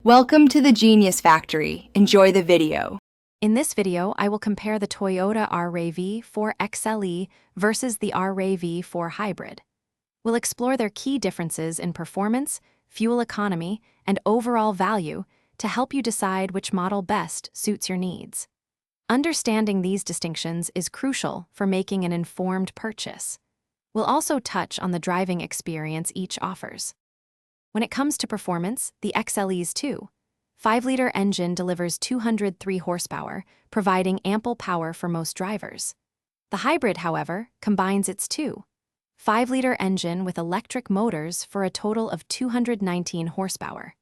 Welcome to the Genius Factory. Enjoy the video. In this video, I will compare the Toyota RAV4 XLE versus the RAV4 Hybrid. We'll explore their key differences in performance, fuel economy, and overall value to help you decide which model best suits your needs. Understanding these distinctions is crucial for making an informed purchase. We'll also touch on the driving experience each offers. When it comes to performance, the XLE's 2.5-liter engine delivers 203 horsepower, providing ample power for most drivers. The Hybrid, however, combines its 2.5-liter engine with electric motors for a total of 219 horsepower.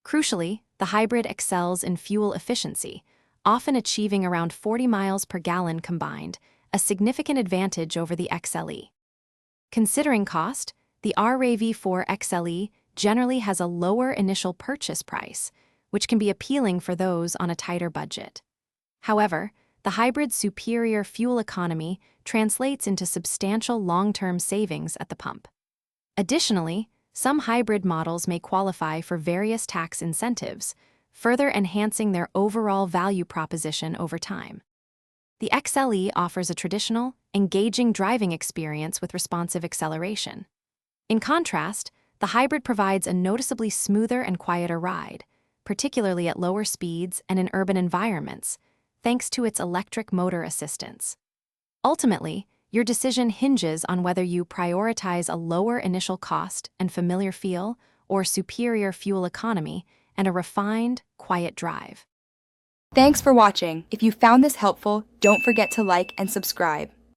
Crucially, the Hybrid excels in fuel efficiency, often achieving around 40 miles per gallon combined, a significant advantage over the XLE. Considering cost, the RAV4 XLE generally has a lower initial purchase price, which can be appealing for those on a tighter budget. However, the Hybrid's superior fuel economy translates into substantial long-term savings at the pump. Additionally, some hybrid models may qualify for various tax incentives, further enhancing their overall value proposition over time. The XLE offers a traditional, engaging driving experience with responsive acceleration. In contrast, the Hybrid provides a noticeably smoother and quieter ride, particularly at lower speeds and in urban environments, thanks to its electric motor assistance. Ultimately, your decision hinges on whether you prioritize a lower initial cost and familiar feel or superior fuel economy and a refined, quiet drive. Thanks for watching. If you found this helpful, don't forget to like and subscribe.